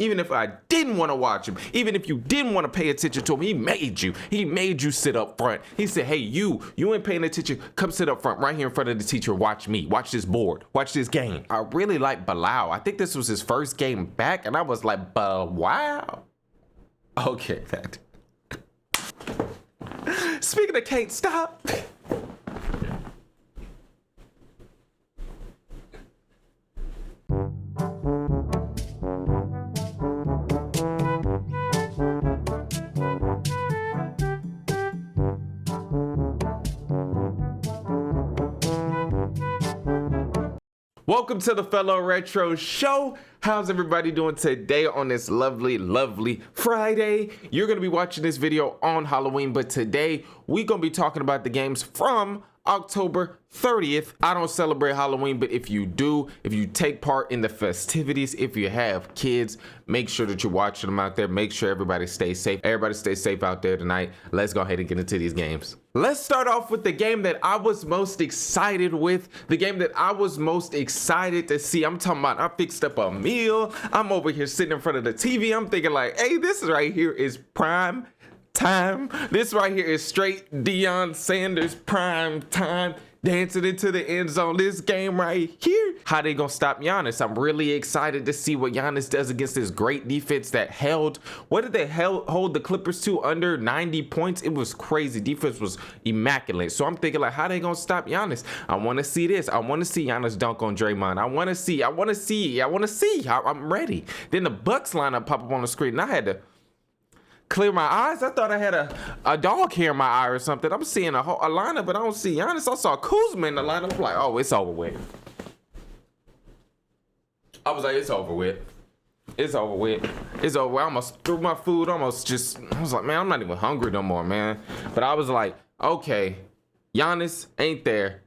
Even if I didn't want to watch him, even if you didn't want to pay attention to him, he made you. He made you sit up front. He said, hey, you ain't paying attention. Come sit up front right here in front of the teacher. Watch me. Watch this board. Watch this game. I really like Bilal. I think this was his first game back, and I was like, wow. Okay, that. Speaking of can't stop. Welcome to the Fellowretro show. How's everybody doing today on this lovely Friday? You're going to be watching this video on Halloween, but today we're going to be talking about the games from October 30th. I don't celebrate Halloween, but if you do, if you take part in the festivities, if you have kids, make sure that you're watching them out there. Make sure everybody stays safe. Everybody stay safe out there tonight. Let's go ahead and get into these games. Let's start off with the game that I was most excited with. The game that I was most excited to see. I'm talking about I fixed up a meal. I'm over here sitting in front of the TV. I'm thinking like, hey, this right here is prime time. This right here is straight Deion Sanders prime time. Dancing into the end zone. This game right here. How they gonna stop Giannis? I'm really excited to see what Giannis does against this great defense that held. What did they hold the Clippers to? Under 90 points. It was crazy. Defense was immaculate. So I'm thinking like, how they gonna stop Giannis? I want to see this. I want to see Giannis dunk on Draymond. I want to see. I'm ready. Then the Bucks lineup pop up on the screen, and I had to clear my eyes. I thought I had a dog hair in my eye or something. I'm seeing a lineup, but I don't see Giannis. I saw Kuzma in the lineup. I'm like, oh, it's over with. I was like, it's over with. It's over with. It's over with. I almost threw my food. I was like, man, I'm not even hungry no more, man. But I was like, okay, Giannis ain't there.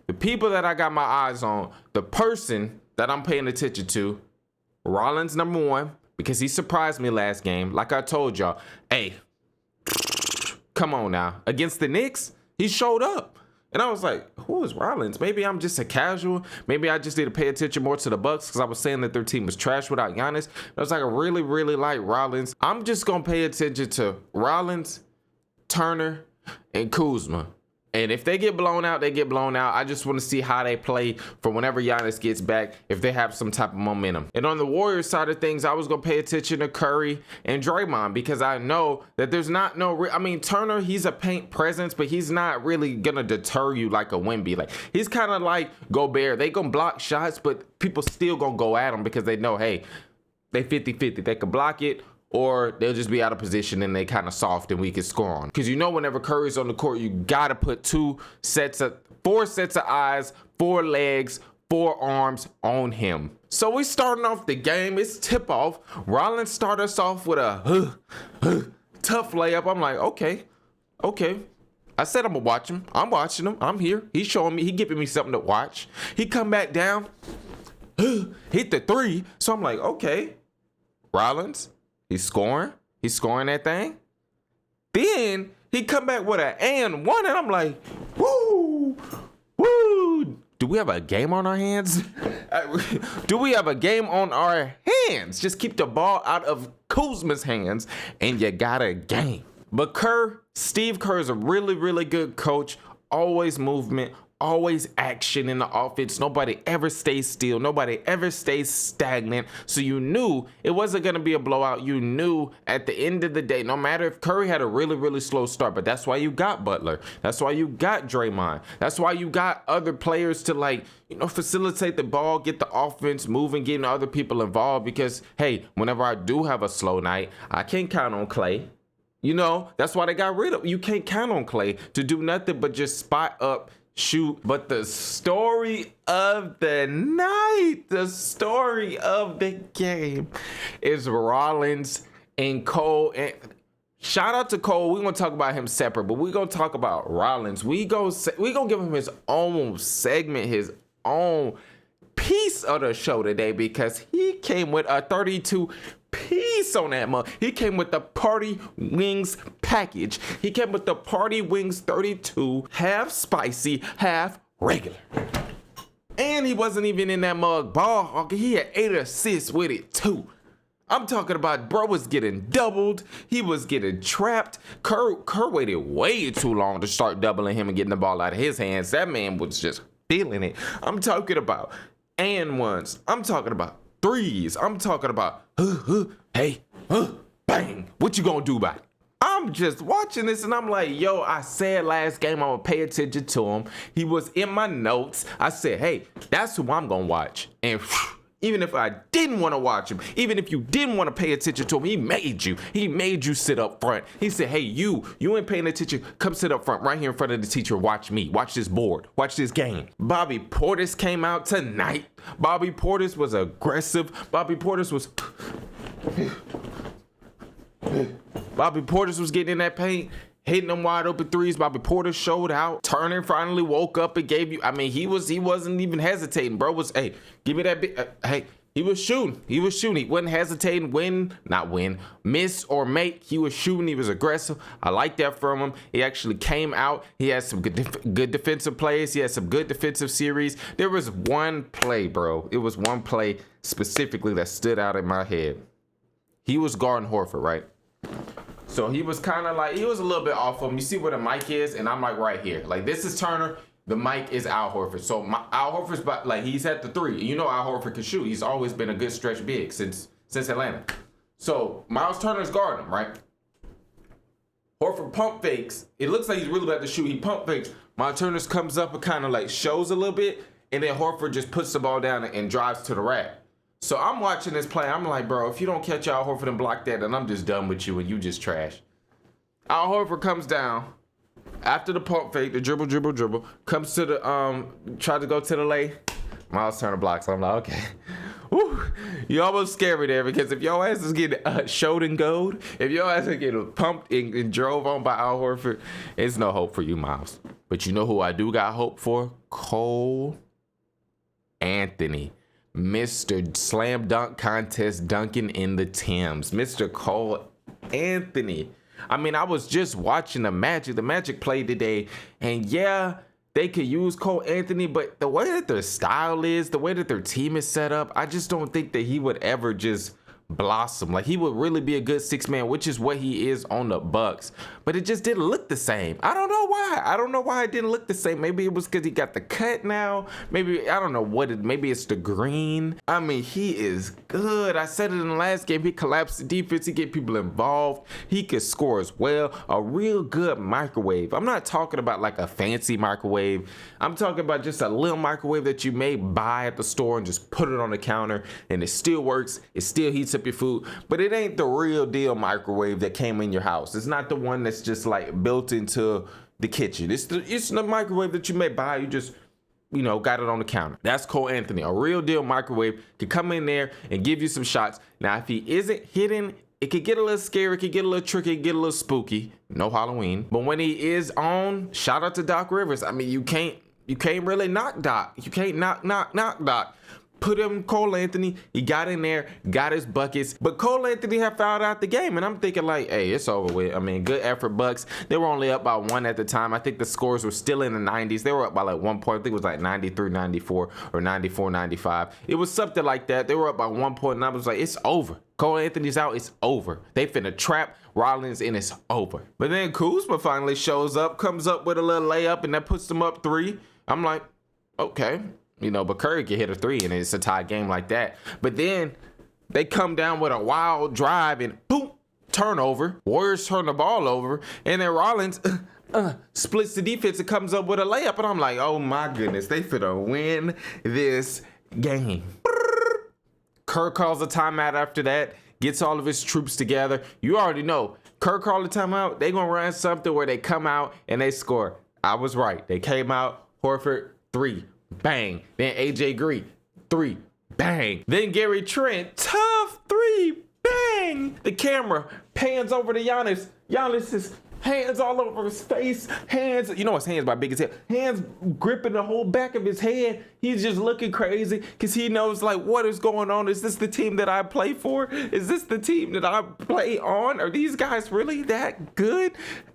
The people that I got my eyes on, the person that I'm paying attention to, Rollins number one, because he surprised me last game. Like I told y'all, hey, come on now. Against the Knicks, he showed up. And I was like, who is Rollins? Maybe I'm just a casual. Maybe I just need to pay attention more to the Bucks because I was saying that their team was trash without Giannis. I was like, I really like Rollins. I'm just going to pay attention to Rollins, Turner, and Kuzma. And if they get blown out, they get blown out. I just want to see how they play for whenever Giannis gets back, if they have some type of momentum. And on the Warriors side of things, I was going to pay attention to Curry and Draymond because I know that there's not Turner, he's a paint presence, but he's not really going to deter you like a Wemby. Like, he's kind of like Gobert. They going to block shots, but people still going to go at him because they know, hey, they 50-50. They can block it, or they'll just be out of position and they kind of soft and we can score on. Because you know whenever Curry's on the court, you got to put 4 sets of eyes, 4 legs, 4 arms on him. So we starting off the game. It's tip off. Rollins started us off with a tough layup. I'm like, okay. I said I'm going to watch him. I'm watching him. I'm here. He's showing me. He giving me something to watch. He come back down, hit the 3. So I'm like, okay, Rollins. He's scoring that thing. Then he come back with an and one, and I'm like, woo. Do we have a game on our hands? Do we have a game on our hands? Just keep the ball out of Kuzma's hands, and you got a game. But Steve Kerr is a really good coach. Always movement. Always action in the offense. Nobody ever stays still. Nobody ever stays stagnant. So you knew it wasn't going to be a blowout. You knew at the end of the day, no matter if Curry had a really slow start, but that's why you got Butler. That's why you got Draymond. That's why you got other players to facilitate the ball, get the offense moving, getting other people involved because, hey, whenever I do have a slow night, I can't count on Clay. You know, that's why they got rid of. You can't count on Clay to do nothing but just spot up, shoot. But the story of the night, the story of the game is Rollins and Cole. And shout out to Cole. We're going to talk about him separate, but we're going to talk about Rollins. We're going to give him his own segment, his own piece of the show today because he came with a 32 piece on that mug. He came with the Party Wings package. He came with the Party Wings 32, half spicy, half regular. And he wasn't even in that mug ball hawking. He had 8 assists with it too. I'm talking about bro was getting doubled. He was getting trapped. Kerr waited way too long to start doubling him and getting the ball out of his hands. That man was just feeling it. I'm talking about and ones. I'm talking about threes. I'm talking about hey, bang. What you gonna do about it? I'm just watching this and I'm like, yo, I said last game I would pay attention to him. He was in my notes. I said, hey, that's who I'm gonna watch. And even if I didn't want to watch him, even if you didn't want to pay attention to him, he made you. He made you sit up front. He said, hey, you ain't paying attention. Come sit up front right here in front of the teacher. Watch me. Watch this board. Watch this game. Bobby Portis came out tonight. Bobby Portis was aggressive. Bobby Portis was getting in that paint, hitting them wide open threes. Bobby Portis showed out. Turner finally woke up and gave you. I mean, he wasn't even hesitating. Bro was, hey, give me that big. Hey, he was shooting. He wasn't hesitating. Miss or make. He was shooting. He was aggressive. I like that from him. He actually came out. He had some good defensive plays. He had some good defensive series. There was one play, bro. It was one play specifically that stood out in my head. He was guarding Horford, right? So he was kind of like, he was a little bit off of him. You see where the mic is? And I'm like right here. Like this is Turner. The mic is Al Horford. So Al Horford's like, he's at the three. You know Al Horford can shoot. He's always been a good stretch big since Atlanta. So Miles Turner's guarding him, right? Horford pump fakes. It looks like he's really about to shoot. He pump fakes. Miles Turner comes up and kind of like shows a little bit. And then Horford just puts the ball down and drives to the rack. So I'm watching this play. I'm like, bro, if you don't catch Al Horford and block that, then I'm just done with you and you just trash. Al Horford comes down after the pump fake, the dribble, comes to the, tried to go to the lay. Miles Turner blocks. I'm like, okay. Woo. You almost scared me there because if your ass is getting showed and gold, if your ass is getting pumped and drove on by Al Horford, it's no hope for you, Miles. But you know who I do got hope for? Cole Anthony. Mr. Slam Dunk Contest dunking in the Timbs. Mr. Cole Anthony. I mean, I was just watching the Magic. The Magic played today. And yeah, they could use Cole Anthony. But the way that their style is, the way that their team is set up, I just don't think that he would ever just blossom. Like, he would really be a good six man, which is what he is on the Bucks. But it just didn't look the same. I don't know why. I don't know why it didn't look the same. Maybe it was because he got the cut now. Maybe, I don't know what it, maybe it's the green. I mean, he is good. I said it in the last game. He collapsed the defense. He get people involved. He could score as well. A real good microwave. I'm not talking about like a fancy microwave. I'm talking about just a little microwave that you may buy at the store and just put it on the counter and it still works. It still heats up your food, but it ain't the real deal microwave that came in your house. It's not the one that's just like built into the kitchen. It's the microwave that you may buy. You just, you know, got it on the counter. That's Cole Anthony. A real deal microwave could come in there and give you some shots. Now, if he isn't hitting, it could get a little scary, it could get a little tricky, get a little spooky. No Halloween. But when he is on, shout out to Doc Rivers. I mean, you can't really knock Doc. You can't knock Doc. Put him, Cole Anthony, he got in there, got his buckets, but Cole Anthony had fouled out the game, and I'm thinking like, hey, it's over with. I mean, good effort, Bucks. They were only up by one at the time. I think the scores were still in the 90s. They were up by like 1 point. I think it was like 93-94 or 94-95. It was something like that. They were up by 1 point, and I was like, it's over. Cole Anthony's out, it's over. They finna trap Rollins, and it's over. But then Kuzma finally shows up, comes up with a little layup, and that puts them up 3. I'm like, okay. You know, but Curry can hit a 3 and it's a tie game like that. But then they come down with a wild drive and boom, turnover. Warriors turn the ball over. And then Rollins splits the defense and comes up with a layup. And I'm like, oh my goodness, they finna win this game. Kerr calls a timeout after that, gets all of his troops together. You already know, Kerr called a timeout. They gonna run something where they come out and they score. I was right. They came out, Horford, 3. Bang. Then AJ Green, 3. Bang. Then Gary Trent, tough 3. Bang. The camera pans over to Giannis. Giannis's hands all over his face. Hands, you know his hands by big as hell. Hands gripping the whole back of his head. He's just looking crazy because he knows like, what is going on? Is this the team that I play for? Is this the team that I play on? Are these guys really that good?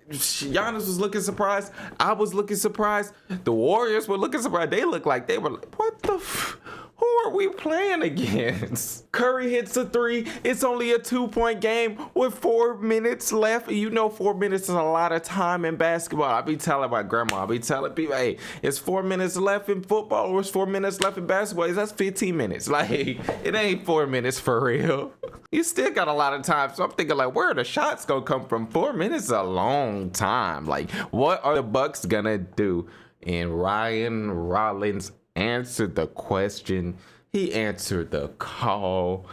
Giannis was looking surprised. I was looking surprised. The Warriors were looking surprised. They looked like they were like, what the who are we playing against? Curry hits a 3. It's only a 2-point game with 4 minutes left. You know 4 minutes is a lot of time in basketball. I be telling my grandma, I be telling people, hey, it's 4 minutes left in football or it's 4 minutes left in basketball. That's 15 minutes. Like, it ain't 4 minutes for real. You still got a lot of time. So I'm thinking, like, where are the shots gonna come from? 4 minutes is a long time. Like, what are the Bucks gonna do? And Ryan Rollins answered the question. He answered the call.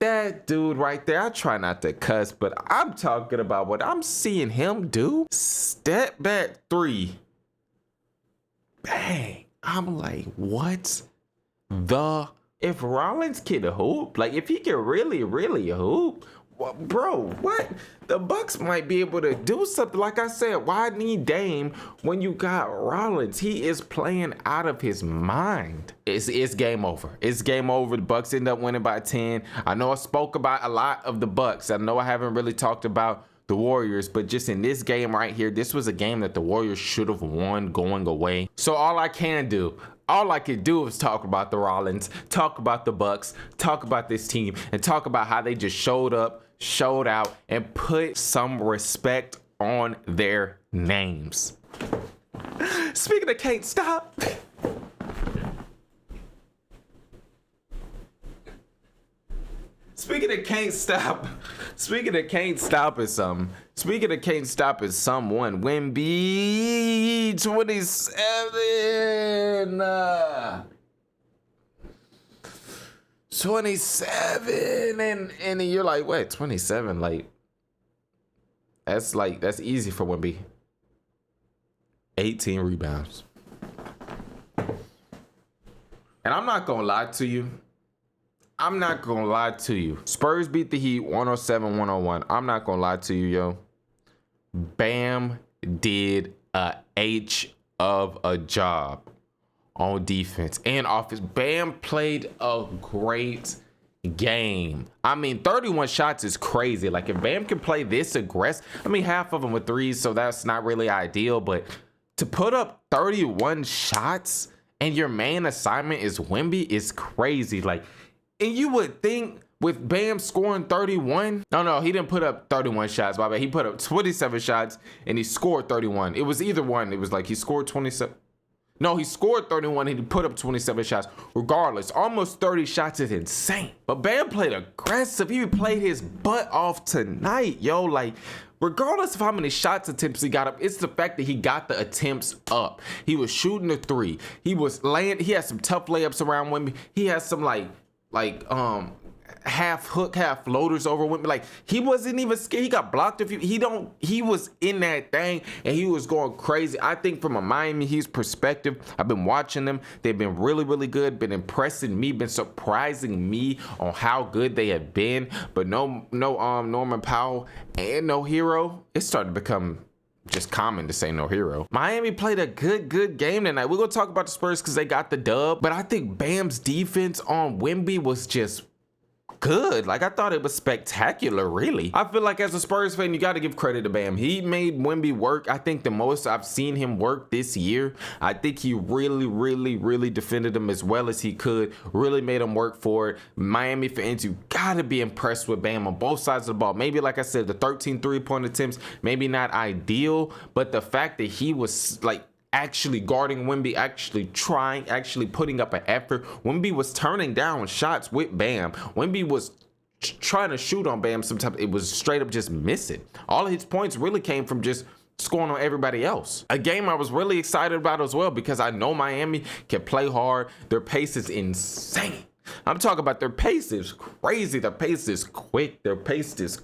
That dude right there, I try not to cuss, but I'm talking about what I'm seeing him do. Step back 3. Bang. I'm like, what the? If Rollins can hoop, like if he can really hoop, well, bro, what? The Bucks might be able to do something. Like I said, why need Dame when you got Rollins? He is playing out of his mind. It's game over. It's game over. The Bucks end up winning by 10. I know I spoke about a lot of the Bucks. I know I haven't really talked about the Warriors, but just in this game right here, this was a game that the Warriors should have won going away. So all I can do is talk about the Rollins, talk about the Bucks, talk about this team, and talk about how they just showed up, showed out, and put some respect on their names. Speaking of can't stop. Speaking of can't stop is someone. Wemby 27. 27 and you're like, what? 27? That's easy for Wemby. 18 rebounds. And I'm not gonna lie to you. Spurs beat the Heat 107-101. I'm not gonna lie to you, yo. Bam did a H of a job on defense and offense. Bam played a great game. I mean, 31 shots is crazy. Like, if Bam can play this aggressive, I mean, half of them were threes, so that's not really ideal, but to put up 31 shots and your main assignment is Wemby is crazy. Like, and you would think with Bam scoring 31, no, he didn't put up 31 shots, my bad. He put up 27 shots and he scored 31. It was either one. It was like he scored 27. No, he scored 31 and he put up 27 shots. Regardless, almost 30 shots is insane. But Bam played aggressive. He played his butt off tonight, yo. Like, regardless of how many shots attempts he got up, it's the fact that he got the attempts up. He was shooting a 3. He was laying. He had some tough layups around Wemby. He had some like half hook, half floaters over Wemby. Like, he wasn't even scared. He got blocked a few. He was in that thing and he was going crazy. I think from a Miami Heat's perspective, I've been watching them. They've been really good, been impressing me, been surprising me on how good they have been. But no Norman Powell and no Hero. It's starting to become just common to say no Hero. Miami played a good game tonight. We're gonna talk about the Spurs because they got the dub, but I think Bam's defense on Wemby was just good. Like, I thought it was spectacular, really. I feel like as a Spurs fan, you got to give credit to Bam. He made Wemby work. I think the most I've seen him work this year. I think he really defended him as well as he could. Really made him work for it. Miami fans, you got to be impressed with Bam on both sides of the ball. Maybe, like I said, the 13 3-point attempts, maybe not ideal, but the fact that he was like actually guarding Wemby, actually trying, actually putting up an effort. Wemby was turning down shots with Bam. Wemby was trying to shoot on Bam. Sometimes it was straight up just missing. All of his points really came from just scoring on everybody else. A game I was really excited about as well because I know Miami can play hard. Their pace is insane. I'm talking about their pace is crazy. Their pace is quick. Their pace is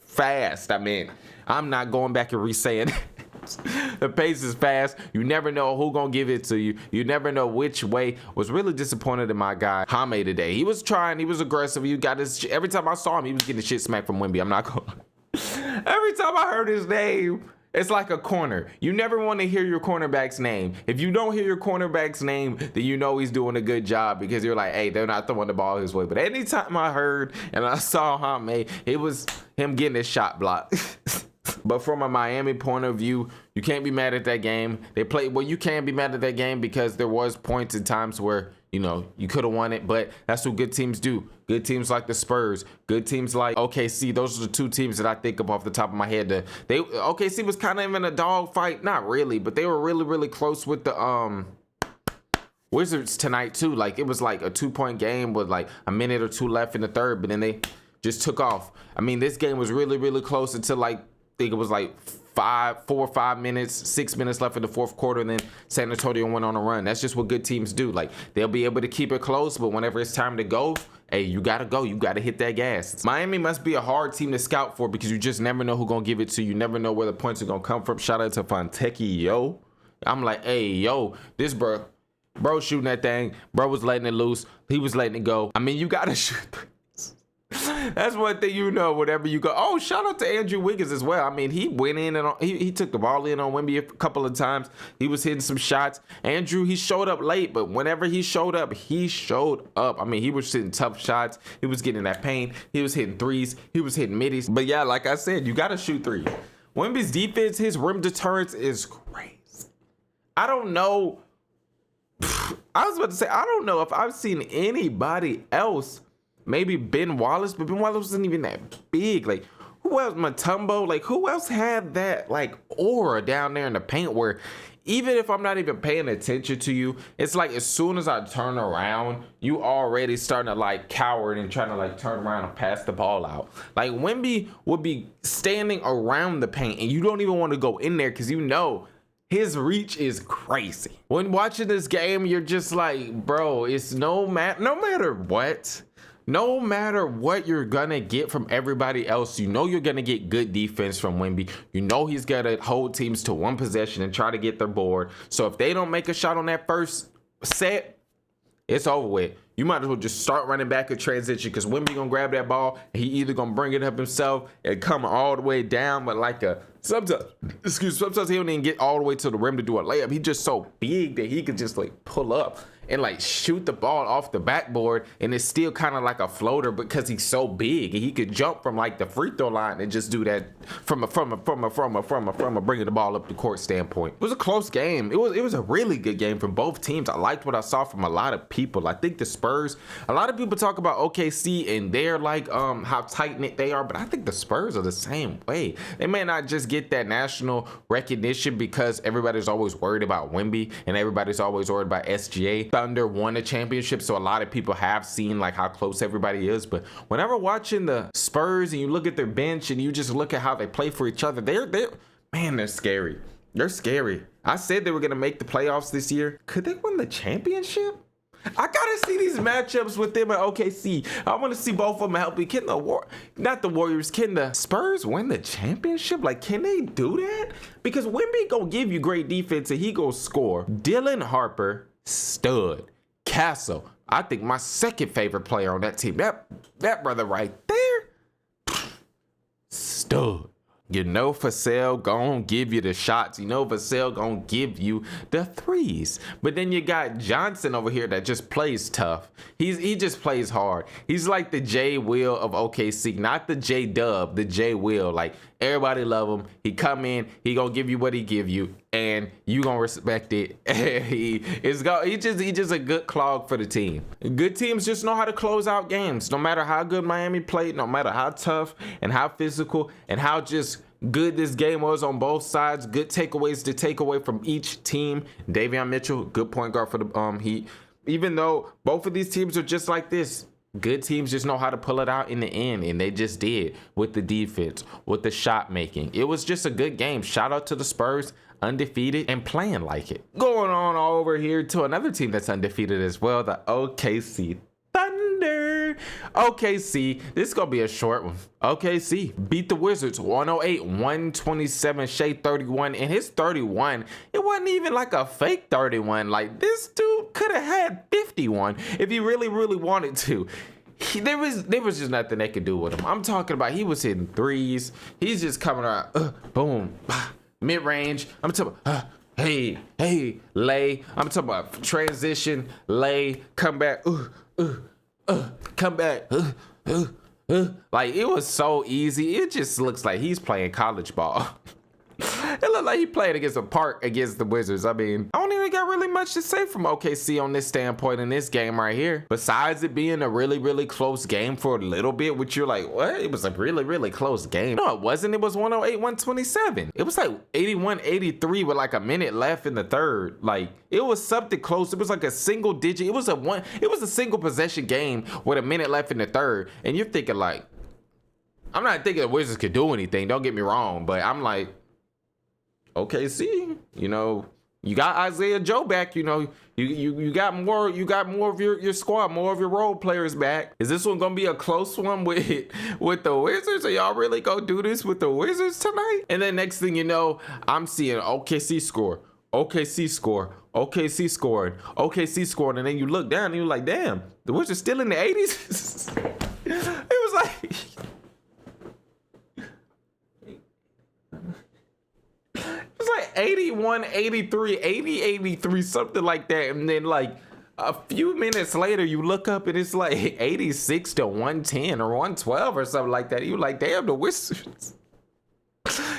fast. I mean, I'm not going back and re-saying it. The pace is fast. You never know who gonna give it to you. You never know which way. Was really disappointed in my guy Jaime today. He was trying. He was aggressive. You got his. Every time I saw him, he was getting shit smacked from Wemby. I'm not gonna. Every time I heard his name, it's like a corner. You never want to hear your cornerback's name. If you don't hear your cornerback's name, then you know he's doing a good job because you're like, hey, they're not throwing the ball his way. But anytime I heard and I saw Jaime, it was him getting his shot blocked. But from a Miami point of view, you can't be mad at that game. They played well. You can't be mad at that game because there was points and times where You know, you could have won it, but that's what good teams do. Good teams like the Spurs, good teams like OKC. Those are the two teams that I think of off the top of my head. OKC was kind of in a dog fight, not really, but they were really, really close with the Wizards tonight too. Like it was like a 2-point game with like a minute or two left in the third, but then they just took off. I mean, this game was really, really close until like I think it was like 4 or 5 minutes, 6 minutes left in the fourth quarter, and then San Antonio went on a run. That's just what good teams do. Like they'll be able to keep it close, but whenever it's time to go, hey, you gotta go. You gotta hit that gas. Miami must be a hard team to scout for because you just never know who's gonna give it to you. You never know where the points are gonna come from. Shout out to Fontecchio, yo. I'm like, hey, yo, this bro shooting that thing. Bro was letting it loose. He was letting it go. I mean, you gotta shoot. That's one thing, you know, whenever you go. Oh, shout out to Andrew Wiggins as well. I mean, he went in and he took the ball in on Wemby a couple of times. He was hitting some shots. Andrew, he showed up late, but whenever he showed up, he showed up. I mean, he was hitting tough shots. He was getting that paint. He was hitting threes. He was hitting middies. But yeah, like I said, you got to shoot threes. Wemby's defense, his rim deterrence is crazy. I don't know. I was about to say, I don't know if I've seen anybody else. Maybe Ben Wallace, but Ben Wallace wasn't even that big. Like, who else? Mutombo? Like, who else had that, like, aura down there in the paint where even if I'm not even paying attention to you, it's like as soon as I turn around, you already starting to, like, cower and trying to, like, turn around and pass the ball out. Like, Wemby would be standing around the paint, and you don't even want to go in there because you know his reach is crazy. When watching this game, you're just like, bro, it's no matter what. No matter what you're gonna get from everybody else, you know you're gonna get good defense from Wemby. You know he's gonna hold teams to one possession and try to get their board. So if they don't make a shot on that first set, it's over with. You might as well just start running back a transition because Wemby gonna grab that ball and he either gonna bring it up himself and come all the way down, but like sometimes he don't even get all the way to the rim to do a layup. He's just so big that he could just like pull up and like shoot the ball off the backboard, and it's still kind of like a floater because he's so big and he could jump from like the free throw line and just do that from a bringing the ball up the court standpoint. It was a close game. It was a really good game from both teams. I liked what I saw from a lot of people. I think the Spurs, a lot of people talk about OKC and they're like how tight knit they are, but I think the Spurs are the same way. They may not just get that national recognition because everybody's always worried about Wemby and everybody's always worried about SGA. Thunder won a championship, so a lot of people have seen like how close everybody is. But whenever watching the Spurs and you look at their bench and you just look at how they play for each other, they're scary. They're scary. I said they were gonna make the playoffs this year. Could they win the championship? I gotta see these matchups with them at OKC. I want to see both of them healthy. Can the Warriors? Can the Spurs win the championship? Like, can they do that? Because Wemby gonna give you great defense and he gonna score. Dylan Harper, stud. Castle, I think my second favorite player on that team. That brother right there, stud. You know Vassell gonna give you the shots. You know Vassell gonna give you the threes. But then you got Johnson over here that just plays tough. He just plays hard. He's like the J Will of OKC, not the J Dub, the J Will. Like everybody love him. He come in, he gonna give you what he give you, and you gonna respect it. He's just a good clog for the team. Good teams just know how to close out games. No matter how good Miami played, no matter how tough and how physical and how just good this game was on both sides. Good takeaways to take away from each team. Davion Mitchell, good point guard for the Heat. Even though both of these teams are just like this, good teams just know how to pull it out in the end, and they just did with the defense, with the shot making. It was just a good game. Shout out to the Spurs, undefeated and playing like it. Going on over here to another team that's undefeated as well, the OKC Thunder. OKC, this is gonna be a short one. OKC beat the Wizards 108-127. Shea 31, and his 31, it wasn't even like a fake 31. Like this dude could have had 51 if he really wanted to. There was just nothing they could do with him. I'm talking about he was hitting threes. He's just coming around, boom, mid-range. I'm talking about hey, lay. I'm talking about transition, lay, come back, come back, like it was so easy. It just looks like he's playing college ball. It looked like he played against a park against the Wizards. I mean, I don't even got really really much to say from OKC on this standpoint in this game right here. Besides it being a really, really close game for a little bit, which you're like, what? It was a really, really close game. No, it wasn't. It was 108-127. It was like 81-83 with like a minute left in the third. Like, it was something close. It was like a single digit. It was a single possession game with a minute left in the third. And you're thinking like, I'm not thinking the Wizards could do anything, don't get me wrong, but I'm like, OKC, you know, you got Isaiah Joe back, you know, you got more of your squad, more of your role players back. Is this one gonna be a close one with the Wizards? Are y'all really gonna do this with the Wizards tonight? And then next thing you know, I'm seeing OKC score, OKC score, OKC scored, OKC scored, and then you look down and you're like, damn, the Wizards still in the 80s? It was like, it's like 81, 83, 80, 83, something like that. And then like a few minutes later, you look up and it's like 86-110 or 112 or something like that. You're like, damn, the Wizards,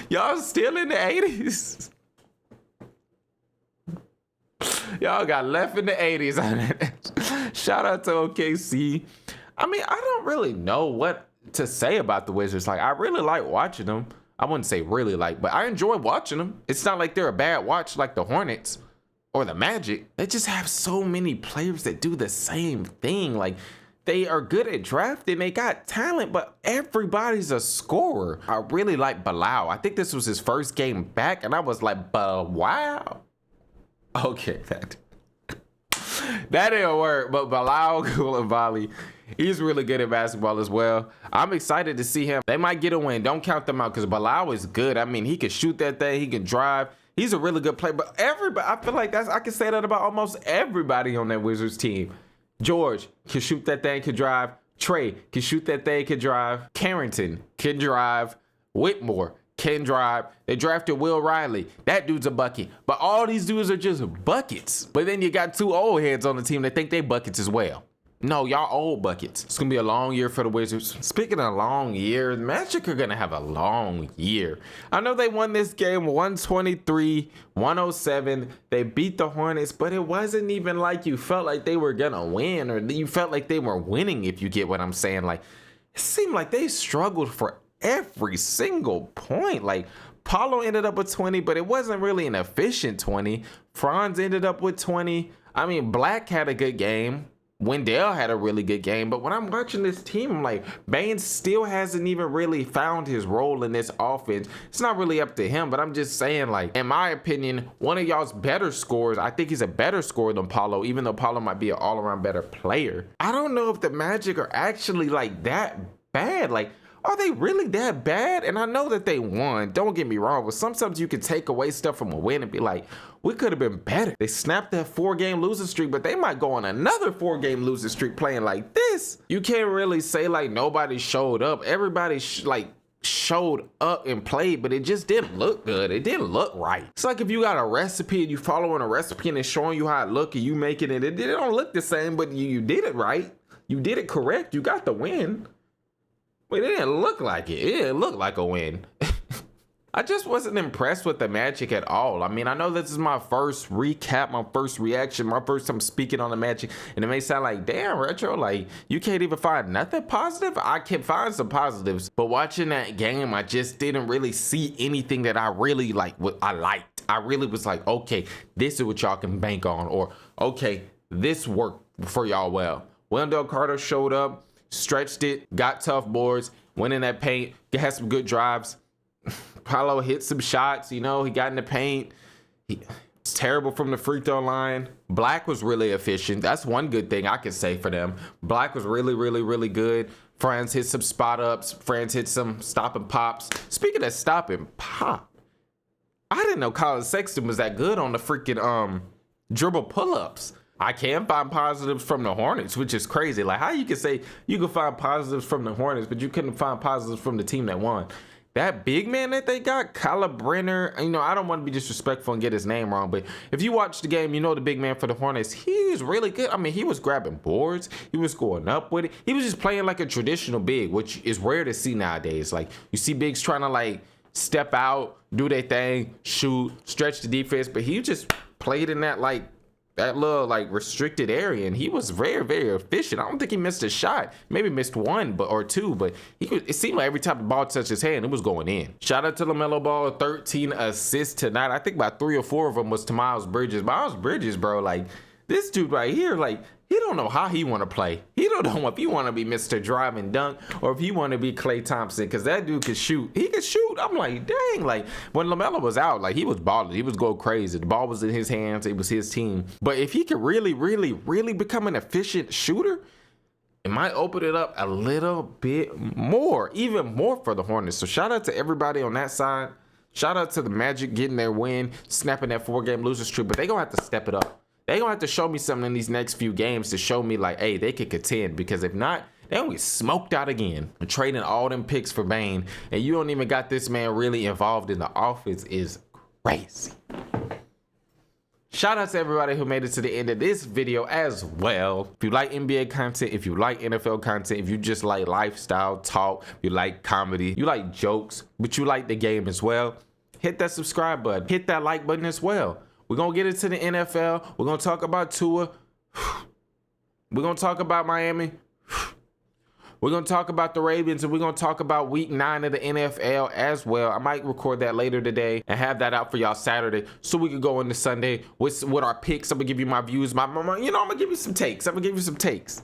y'all still in the 80s. Y'all got left in the 80s. Shout out to OKC. I mean, I don't really know what to say about the Wizards. Like, I really like watching them. I wouldn't say really like, but I enjoy watching them. It's not like they're a bad watch like the Hornets or the Magic. They just have so many players that do the same thing. Like, they are good at drafting. They got talent, but everybody's a scorer. I really like Bilal. I think this was his first game back, and I was like, but wow. Okay, that didn't work, but Bilal Coulibaly, he's really good at basketball as well. I'm excited to see him. They might get a win. Don't count them out because Bilal is good. I mean, he can shoot that thing. He can drive. He's a really good player. But everybody, I feel like I can say that about almost everybody on that Wizards team. George can shoot that thing, can drive. Trey can shoot that thing, can drive. Carrington can drive. Whitmore can drive. They drafted Will Riley. That dude's a bucket. But all these dudes are just buckets. But then you got two old heads on the team that think they buckets as well. No, y'all old buckets. It's gonna be a long year for the Wizards. Speaking of long year, the Magic are gonna have a long year. I know they won this game 123-107. They beat the Hornets, but it wasn't even like you felt like they were gonna win, or you felt like they were winning, if you get what I'm saying. Like, it seemed like they struggled for every single point. Like, Paulo ended up with 20, but it wasn't really an efficient 20. Franz ended up with 20. I mean, Black had a good game. Wendell had a really good game, but when I'm watching this team, I'm like, Baines still hasn't even really found his role in this offense. It's not really up to him, but I'm just saying, like, in my opinion, one of y'all's better scorers, I think he's a better scorer than Paulo, even though Paulo might be an all-around better player. I don't know if the Magic are actually like that bad. Like, are they really that bad? And I know that they won, don't get me wrong, but sometimes you can take away stuff from a win and be like, we could have been better. They snapped that 4-game losing streak, but they might go on another 4-game losing streak playing like this. You can't really say like nobody showed up. Everybody showed up and played, but it just didn't look good. It didn't look right. It's like if you got a recipe and you following a recipe and it's showing you how it look and you making it, it don't look the same, but you did it right. You did it correct. You got the win. But it didn't look like it. It didn't look like a win. I just wasn't impressed with the Magic at all. I mean, I know this is my first recap, my first reaction, my first time speaking on the Magic, and it may sound like, damn, Retro, like, you can't even find nothing positive? I can find some positives, but watching that game, I just didn't really see anything that I really like, what I liked. I really was like, okay, this is what y'all can bank on, or okay, this worked for y'all well. Wendell Carter showed up, stretched it, got tough boards, went in that paint, had some good drives. Paulo hit some shots, you know, he got in the paint. It's terrible from the free throw line. Black was really efficient. That's one good thing I could say for them. Black was really, really, really good. Franz hit some spot ups. Franz hit some stop and pops. Speaking of stop and pop, I didn't know Colin Sexton was that good on the freaking dribble pull-ups. I can find positives from the Hornets, which is crazy. Like, how you can say you can find positives from the Hornets, but you couldn't find positives from the team that won. That big man that they got, Kyle Brenner, you know, I don't want to be disrespectful and get his name wrong, but if you watch the game, you know the big man for the Hornets, he's really good. I mean, he was grabbing boards. He was going up with it. He was just playing like a traditional big, which is rare to see nowadays. Like, you see bigs trying to, like, step out, do their thing, shoot, stretch the defense, but he just played in that, like, that little like restricted area, and he was very, very efficient. I don't think he missed a shot. Maybe missed one or two, but it seemed like every time the ball touched his hand, it was going in. Shout out to LaMelo Ball, 13 assists tonight. I think about 3 or 4 of them was to Miles Bridges. Miles Bridges, bro, like this dude right here, like he don't know how he want to play. He don't know if he want to be Mr. Drive and Dunk or if he want to be Klay Thompson, because that dude could shoot. He could shoot. I'm like, dang. Like when LaMelo was out, like he was balling. He was going crazy. The ball was in his hands. It was his team. But if he could really, really, really become an efficient shooter, it might open it up a little bit more, even more for the Hornets. So shout out to everybody on that side. Shout out to the Magic getting their win, snapping that 4-game losers streak. But they gonna have to step it up. They gonna have to show me something in these next few games to show me like, hey, they could contend, because if not, they gonna get smoked out again. And trading all them picks for Bane, and you don't even got this man really involved in the offense is crazy. Shout out to everybody who made it to the end of this video as well. If you like NBA content, if you like NFL content, if you just like lifestyle talk, you like comedy, you like jokes, but you like the game as well, hit that subscribe button, hit that like button as well. We're going to get into the NFL. We're going to talk about Tua. We're going to talk about Miami. We're going to talk about the Ravens, and we're going to talk about week 9 of the NFL as well. I might record that later today and have that out for y'all Saturday so we could go into Sunday with our picks. I'm going to give you my views. I'm going to give you some takes.